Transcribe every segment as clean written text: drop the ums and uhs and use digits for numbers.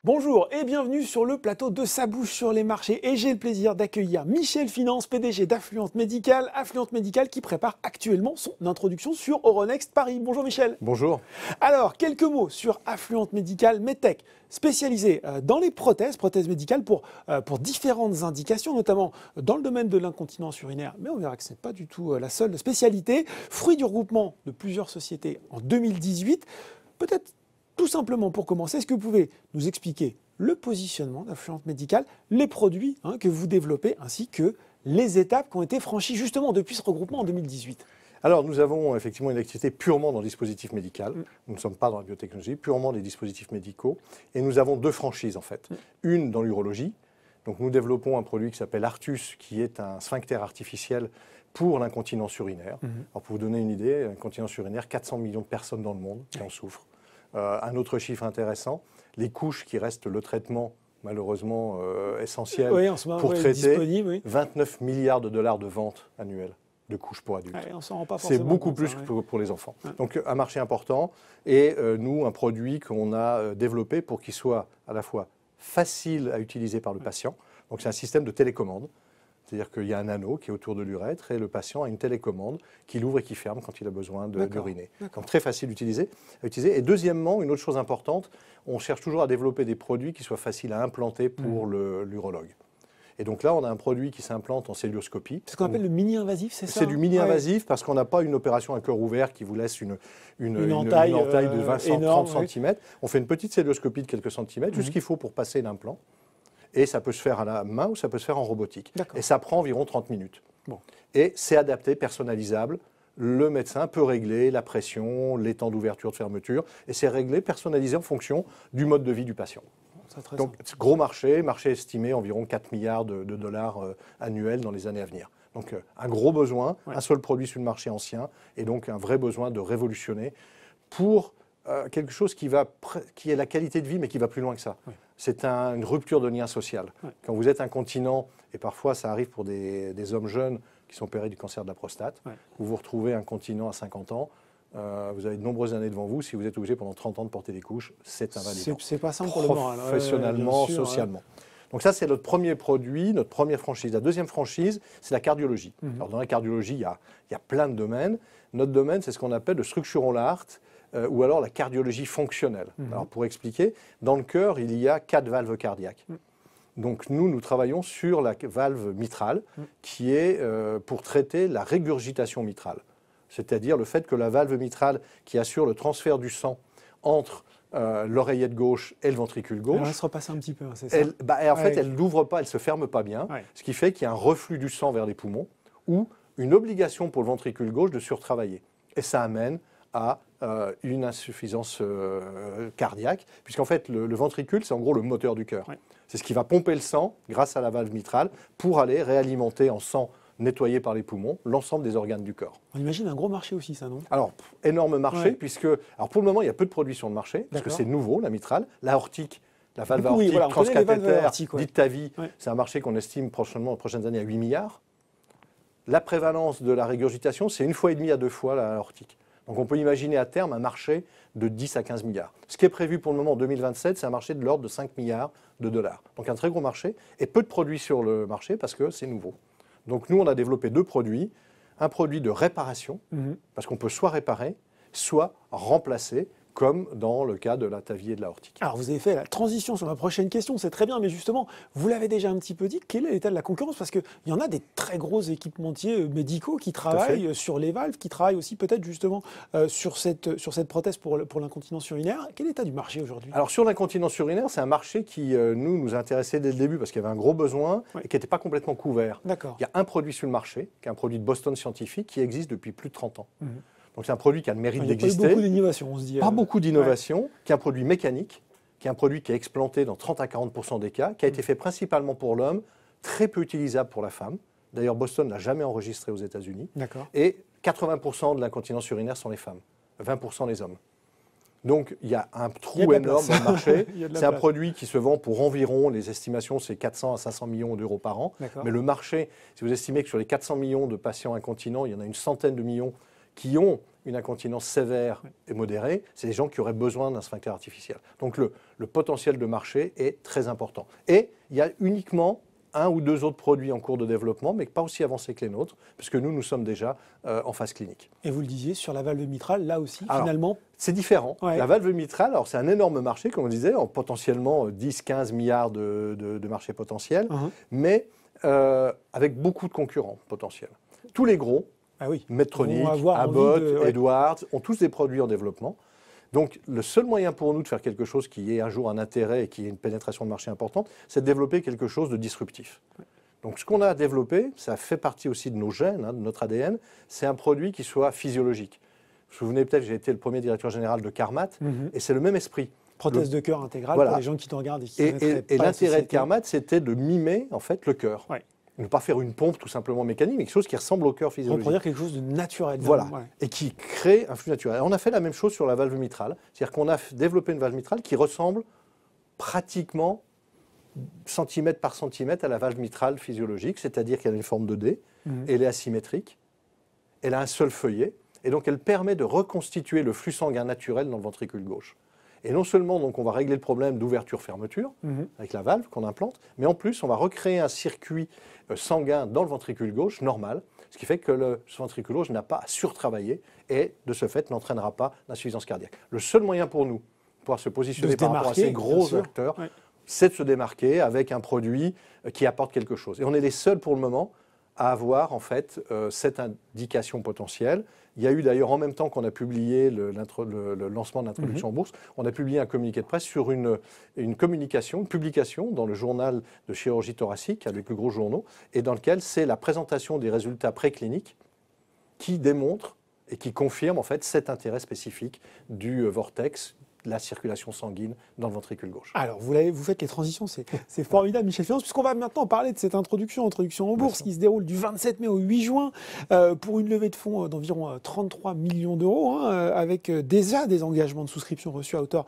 Bonjour et bienvenue sur le plateau de Sa bouche sur les marchés et j'ai le plaisir d'accueillir Michel Finance, PDG d'Affluente Médicale, qui prépare actuellement son introduction sur Euronext Paris. Bonjour Michel. Bonjour. Alors, quelques mots sur Affluente Médicale, MedTech, spécialisée dans les prothèses médicales pour différentes indications, notamment dans le domaine de l'incontinence urinaire, mais on verra que ce n'est pas du tout la seule spécialité. Fruit du regroupement de plusieurs sociétés en 2018, peut-être tout simplement pour commencer, est-ce que vous pouvez nous expliquer le positionnement d'Affluente Médicale, les produits que vous développez, ainsi que les étapes qui ont été franchies justement depuis ce regroupement en 2018 ? Alors, nous avons effectivement une activité purement dans le dispositif médical. Nous ne sommes pas dans la biotechnologie, purement des dispositifs médicaux. Et nous avons deux franchises, en fait. Une dans l'urologie. Donc, nous développons un produit qui s'appelle Artus, qui est un sphincter artificiel pour l'incontinence urinaire. Alors, pour vous donner une idée, l'incontinence urinaire, 400 millions de personnes dans le monde qui en souffrent. Un autre chiffre intéressant, les couches qui restent le traitement malheureusement essentiel pour traiter, 29 milliards de dollars de ventes annuelles de couches pour adultes. C'est beaucoup plus que pour les enfants. Donc un marché important et nous, un produit qu'on a développé pour qu'il soit à la fois facile à utiliser par le patient. Donc c'est un système de télécommande. C'est-à-dire qu'il y a un anneau qui est autour de l'urètre et le patient a une télécommande qui l'ouvre et qui ferme quand il a besoin d'uriner. Donc très facile à utiliser. Et deuxièmement, une autre chose importante, on cherche toujours à développer des produits qui soient faciles à implanter pour l'urologue. Et donc là, on a un produit qui s'implante en celluloscopie. C'est ce qu'on appelle le mini-invasif, c'est ça ? C'est du mini-invasif parce qu'on n'a pas une opération à cœur ouvert qui vous laisse une entaille de 20-30 cm. On fait une petite celluloscopie de quelques centimètres, juste ce qu'il faut pour passer l'implant. Et ça peut se faire à la main ou ça peut se faire en robotique. Et ça prend environ 30 minutes. Et c'est adapté, personnalisable. Le médecin peut régler la pression, les temps d'ouverture, de fermeture. Et c'est réglé, personnalisé en fonction du mode de vie du patient. Donc, gros marché estimé environ 4 milliards de dollars annuels dans les années à venir. Donc, un gros besoin, un seul produit sur le marché ancien. Et donc, un vrai besoin de révolutionner pour quelque chose qui est la qualité de vie, mais qui va plus loin que ça. C'est une rupture de lien social. Quand vous êtes incontinent, et parfois ça arrive pour des hommes jeunes qui sont opérés du cancer de la prostate, vous vous retrouvez incontinent à 50 ans, vous avez de nombreuses années devant vous, si vous êtes obligé pendant 30 ans de porter des couches, c'est invalidant. C'est pas simple pour le moral. Professionnellement, socialement. Donc ça, c'est notre premier produit, notre première franchise. La deuxième franchise, c'est la cardiologie. Alors dans la cardiologie, il y a plein de domaines. Notre domaine, c'est ce qu'on appelle le structural heart, ou alors la cardiologie fonctionnelle. Alors pour expliquer, dans le cœur, il y a 4 valves cardiaques. Donc nous travaillons sur la valve mitrale, qui est pour traiter la régurgitation mitrale. C'est-à-dire le fait que la valve mitrale, qui assure le transfert du sang entre l'oreillette gauche et le ventricule gauche. Elle se repasse un petit peu, c'est ça. En fait, elle n'ouvre pas, elle ne se ferme pas bien, ce qui fait qu'il y a un reflux du sang vers les poumons ou une obligation pour le ventricule gauche de surtravailler. Et ça amène à une insuffisance cardiaque, puisqu'en fait, le ventricule, c'est en gros le moteur du cœur. C'est ce qui va pomper le sang grâce à la valve mitrale pour aller réalimenter en sang nettoyé par les poumons l'ensemble des organes du corps. On imagine un gros marché aussi, ça, non ? Alors, énorme marché, puisque... Alors, pour le moment, il y a peu de produits sur le marché, parce que c'est nouveau, la mitrale. La aortique, la valve aortique, transcathéter, dite TAVI, c'est un marché qu'on estime prochainement, aux prochaines années, à 8 milliards. La prévalence de la régurgitation, c'est 1,5 fois à 2 fois la aortique. Donc on peut imaginer à terme un marché de 10 à 15 milliards. Ce qui est prévu pour le moment en 2027, c'est un marché de l'ordre de 5 milliards de dollars. Donc un très gros marché et peu de produits sur le marché parce que c'est nouveau. Donc nous, on a développé 2 produits. Un produit de réparation, parce qu'on peut soit réparer, soit remplacer, comme dans le cas de la TAVI et de l'aortique. Alors vous avez fait la transition sur ma prochaine question, c'est très bien, mais justement, vous l'avez déjà un petit peu dit, quel est l'état de la concurrence ? Parce qu'il y en a des très gros équipementiers médicaux qui travaillent sur les valves, qui travaillent aussi peut-être justement sur cette prothèse pour l'incontinence urinaire. Quel est l'état du marché aujourd'hui ? Alors sur l'incontinence urinaire, c'est un marché qui nous a intéressés dès le début parce qu'il y avait un gros besoin et qui n'était pas complètement couvert. Il y a un produit sur le marché, qui est un produit de Boston Scientific, qui existe depuis plus de 30 ans. Donc c'est un produit qui a le mérite d'exister. Pas beaucoup d'innovation, on se dit. Pas beaucoup d'innovation, qui est un produit mécanique, qui est un produit qui est explanté dans 30 à 40% des cas, qui a été fait principalement pour l'homme, très peu utilisable pour la femme. D'ailleurs, Boston n'a jamais enregistré aux États-Unis. Et 80% de l'incontinence urinaire sont les femmes, 20% les hommes. Donc il y a un trou énorme dans le marché. C'est un produit qui se vend pour environ, les estimations, c'est 400 à 500 millions d'euros par an. Mais le marché, si vous estimez que sur les 400 millions de patients incontinents, il y en a une centaine de millions qui ont une incontinence sévère et modérée, c'est des gens qui auraient besoin d'un sphincter artificiel. Donc le potentiel de marché est très important. Et il y a uniquement un ou deux autres produits en cours de développement, mais pas aussi avancés que les nôtres, puisque nous sommes déjà en phase clinique. Et vous le disiez, sur la valve mitrale, là aussi, finalement... C'est différent. Ouais. La valve mitrale, alors c'est un énorme marché, comme on disait, en potentiellement 10-15 milliards de marchés potentiels, mais avec beaucoup de concurrents potentiels. Tous les gros, Medtronic, Abbott, Edwards, ont tous des produits en développement. Donc, le seul moyen pour nous de faire quelque chose qui ait un jour un intérêt et qui ait une pénétration de marché importante, c'est de développer quelque chose de disruptif. Donc, ce qu'on a développé, ça fait partie aussi de nos gènes, de notre ADN, c'est un produit qui soit physiologique. Vous vous souvenez peut-être, j'ai été le premier directeur général de Carmat, et c'est le même esprit. Prothèse de cœur intégrale pour les gens qui te regardent et qui et l'intérêt de Carmat, c'était de mimer en fait le cœur. Ouais. Ne pas faire une pompe tout simplement mécanique, mais quelque chose qui ressemble au cœur physiologique. Reproduire quelque chose de naturel. Voilà, et qui crée un flux naturel. On a fait la même chose sur la valve mitrale, c'est-à-dire qu'on a développé une valve mitrale qui ressemble pratiquement centimètre par centimètre à la valve mitrale physiologique, c'est-à-dire qu'elle a une forme de D, elle est asymétrique, elle a un seul feuillet, et donc elle permet de reconstituer le flux sanguin naturel dans le ventricule gauche. Et non seulement donc, on va régler le problème d'ouverture-fermeture avec la valve qu'on implante, mais en plus on va recréer un circuit sanguin dans le ventricule gauche normal, ce qui fait que le ventricule gauche n'a pas à surtravailler et de ce fait n'entraînera pas d'insuffisance cardiaque. Le seul moyen pour nous de pouvoir se positionner par rapport à ces gros acteurs, c'est de se démarquer avec un produit qui apporte quelque chose. Et on est les seuls pour le moment à avoir en fait cette indication potentielle. Il y a eu d'ailleurs en même temps qu'on a publié le lancement de l'introduction en bourse, on a publié un communiqué de presse sur une publication dans le journal de chirurgie thoracique, un des plus gros journaux, et dans lequel c'est la présentation des résultats précliniques qui démontrent et qui confirment en fait cet intérêt spécifique du vortex, la circulation sanguine dans le ventricule gauche. Alors, vous faites les transitions, c'est formidable, Michel Fiance, puisqu'on va maintenant parler de cette introduction en bourse qui se déroule du 27 mai au 8 juin pour une levée de fonds d'environ 33 millions d'euros, avec déjà des engagements de souscription reçus à hauteur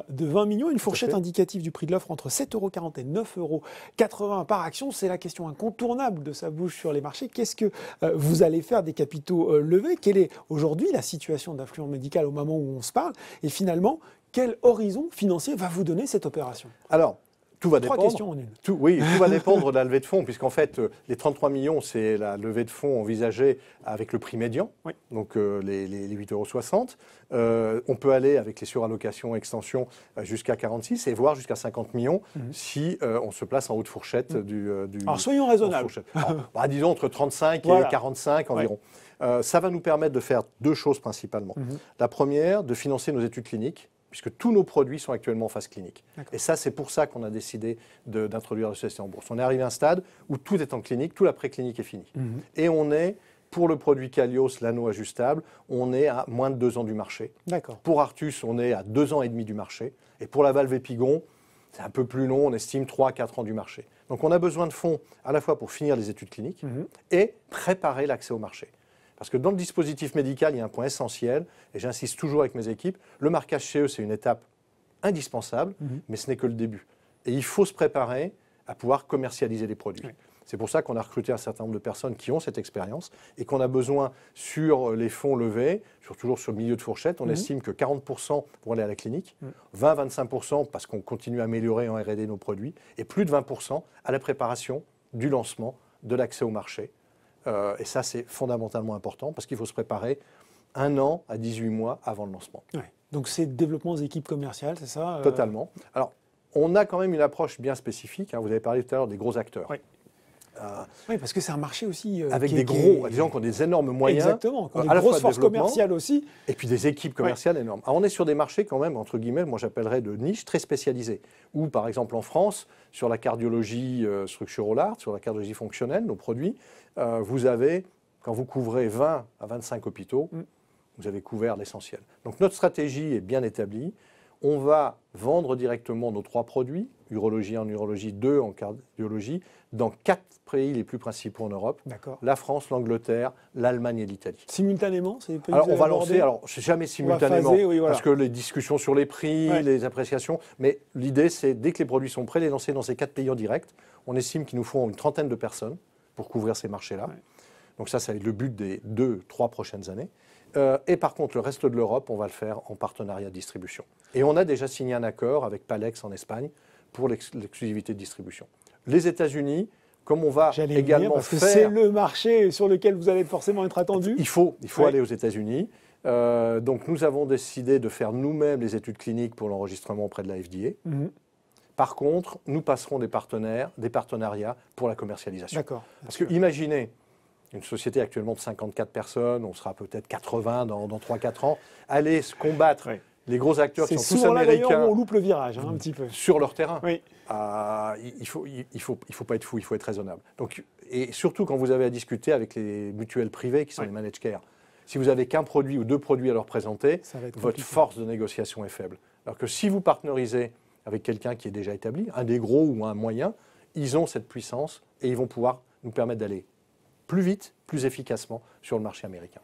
de 20 millions, une fourchette indicative du prix de l'offre entre 7,40 € et 9,80 € par action. C'est la question incontournable de sa bouche sur les marchés. Qu'est-ce que vous allez faire des capitaux levés? Quelle est aujourd'hui la situation d'Affluent Médical au moment où on se parle? Et finalement, quel horizon financier va vous donner cette opération? Alors, tout va dépendre. 3 questions en une. Tout va dépendre de la levée de fonds, puisqu'en fait, les 33 millions, c'est la levée de fonds envisagée avec le prix médian, donc les 8,60 €. On peut aller avec les surallocations extensions jusqu'à 46 et voire jusqu'à 50 millions si on se place en haute fourchette du. Alors, soyons raisonnables. Alors, disons entre 35 et 45 environ. Ça va nous permettre de faire deux choses principalement. La première, de financer nos études cliniques, puisque tous nos produits sont actuellement en phase clinique. Et ça, c'est pour ça qu'on a décidé d'introduire la société en bourse. On est arrivé à un stade où tout est en clinique, tout l'après-clinique est fini. Et on est, pour le produit Calios, l'anneau ajustable, on est à moins de 2 ans du marché. Pour Artus, on est à 2 ans et demi du marché. Et pour la valve Epigon, c'est un peu plus long, on estime 3 à 4 ans du marché. Donc on a besoin de fonds à la fois pour finir les études cliniques et préparer l'accès au marché. Parce que dans le dispositif médical, il y a un point essentiel, et j'insiste toujours avec mes équipes, le marquage CE, c'est une étape indispensable, mais ce n'est que le début. Et il faut se préparer à pouvoir commercialiser les produits. C'est pour ça qu'on a recruté un certain nombre de personnes qui ont cette expérience et qu'on a besoin sur les fonds levés, toujours sur le milieu de fourchette, on estime que 40% pour aller à la clinique, 20-25% parce qu'on continue à améliorer en R&D nos produits, et plus de 20% à la préparation du lancement, de l'accès au marché. Et ça, c'est fondamentalement important parce qu'il faut se préparer 1 an à 18 mois avant le lancement. Donc, c'est développement des équipes commerciales, c'est ça Totalement. Alors, on a quand même une approche bien spécifique. Vous avez parlé tout à l'heure des gros acteurs. Oui, parce que c'est un marché aussi... avec des gros, des gens qui ont des énormes moyens. Exactement, qui ont des grosses forces commerciales aussi. Et puis des équipes commerciales énormes. Alors, on est sur des marchés quand même, entre guillemets, moi j'appellerais de niche, très spécialisés. Ou par exemple en France, sur la cardiologie structural sur la cardiologie fonctionnelle, nos produits, vous avez, quand vous couvrez 20 à 25 hôpitaux, vous avez couvert l'essentiel. Donc notre stratégie est bien établie. On va vendre directement nos 3 produits, urologie en urologie, 2 en cardiologie, dans 4 pays les plus principaux en Europe. La France, l'Angleterre, l'Allemagne et l'Italie. Simultanément, c'est pays Alors on va lancer, alors c'est jamais simultanément, parce que les discussions sur les prix, les appréciations, mais l'idée c'est dès que les produits sont prêts, les lancer dans ces 4 pays en direct. On estime qu'il nous faut une trentaine de personnes pour couvrir ces marchés-là. Donc ça va être le but des 2-3 prochaines années. Et par contre, le reste de l'Europe, on va le faire en partenariat de distribution. Et on a déjà signé un accord avec Palex en Espagne pour l'exclusivité de distribution. Les États-Unis, comme on va également parce que c'est le marché sur lequel vous allez forcément être attendu. Il faut aller aux États-Unis. Donc nous avons décidé de faire nous-mêmes les études cliniques pour l'enregistrement auprès de la FDA. Par contre, nous passerons des partenariats pour la commercialisation. D'accord. Parce que imaginez, une société actuellement de 54 personnes, on sera peut-être 80 dans 3-4 ans, aller se combattre les gros acteurs qui sont tous américains. C'est là où on loupe le virage, un petit peu. Sur leur terrain. Oui. Il faut pas être fou, il faut être raisonnable. Donc, et surtout quand vous avez à discuter avec les mutuelles privées qui sont les managed care. Si vous n'avez qu'un produit ou deux produits à leur présenter, votre force de négociation est faible. Alors que si vous partnerisez avec quelqu'un qui est déjà établi, un des gros ou un moyen, ils ont cette puissance et ils vont pouvoir nous permettre d'aller plus vite, plus efficacement sur le marché américain.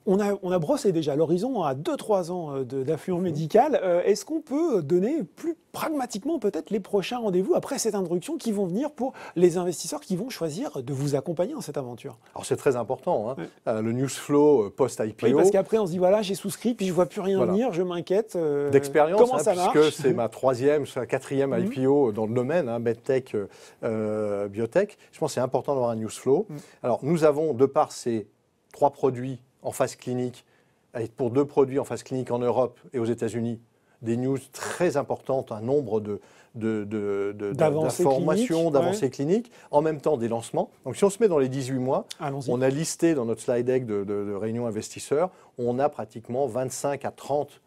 On a brossé déjà l'horizon à 2-3 ans d'affluent médical. Est-ce qu'on peut donner plus pragmatiquement peut-être les prochains rendez-vous après cette introduction qui vont venir pour les investisseurs qui vont choisir de vous accompagner dans cette aventure? Alors c'est très important, hein. Le news flow post-IPO. Oui, parce qu'après on se dit voilà, j'ai souscrit, puis je ne vois plus rien venir, je m'inquiète. D'expérience, comment ça marche? puisque c'est ma quatrième IPO dans le domaine, MedTech, Biotech. Je pense que c'est important d'avoir un news flow. Alors nous avons, de par ces 3 produits en phase clinique, pour 2 produits en phase clinique en Europe et aux États-Unis, des news très importantes, un nombre d'informations, d'avancées cliniques, en même temps des lancements. Donc si on se met dans les 18 mois, on a listé dans notre slide deck de réunion investisseurs, on a pratiquement 25 à 30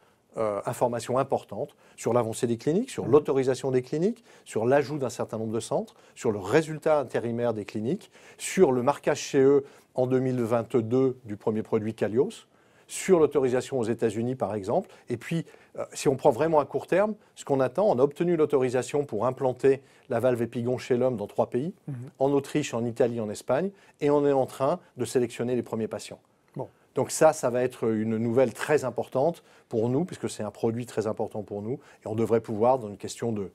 informations importantes sur l'avancée des cliniques, sur l'autorisation des cliniques, sur l'ajout d'un certain nombre de centres, sur le résultat intérimaire des cliniques, sur le marquage CE en 2022 du premier produit Kalios, sur l'autorisation aux États-Unis par exemple. Et puis, si on prend vraiment à court terme, ce qu'on attend, on a obtenu l'autorisation pour implanter la valve épigon chez l'homme dans 3 pays, en Autriche, en Italie, en Espagne, et on est en train de sélectionner les premiers patients. Donc ça va être une nouvelle très importante pour nous, puisque c'est un produit très important pour nous, et on devrait pouvoir, dans une question de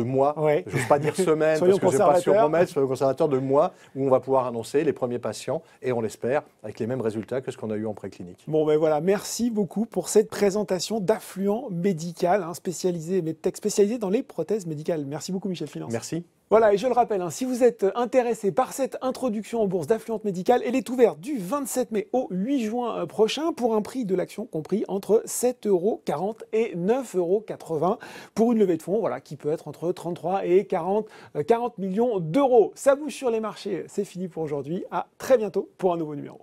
mois, je n'ose pas dire semaine, parce que je ne vais pas surpromettre, soyons conservateurs, de mois, où on va pouvoir annoncer les premiers patients, et on l'espère, avec les mêmes résultats que ce qu'on a eu en préclinique. Bon, ben voilà, merci beaucoup pour cette présentation d'affluent médical, spécialisé, MedTech spécialisé dans les prothèses médicales. Merci beaucoup, Michel Finance. Merci. Voilà, et je le rappelle, si vous êtes intéressé par cette introduction en bourse d'affluent médical, elle est ouverte du 27 mai au 8 juin prochain pour un prix de l'action compris entre 7,40 € et 9,80 € pour une levée de fonds qui peut être entre 33 et 40 millions d'euros. Ça bouge sur les marchés, c'est fini pour aujourd'hui. À très bientôt pour un nouveau numéro.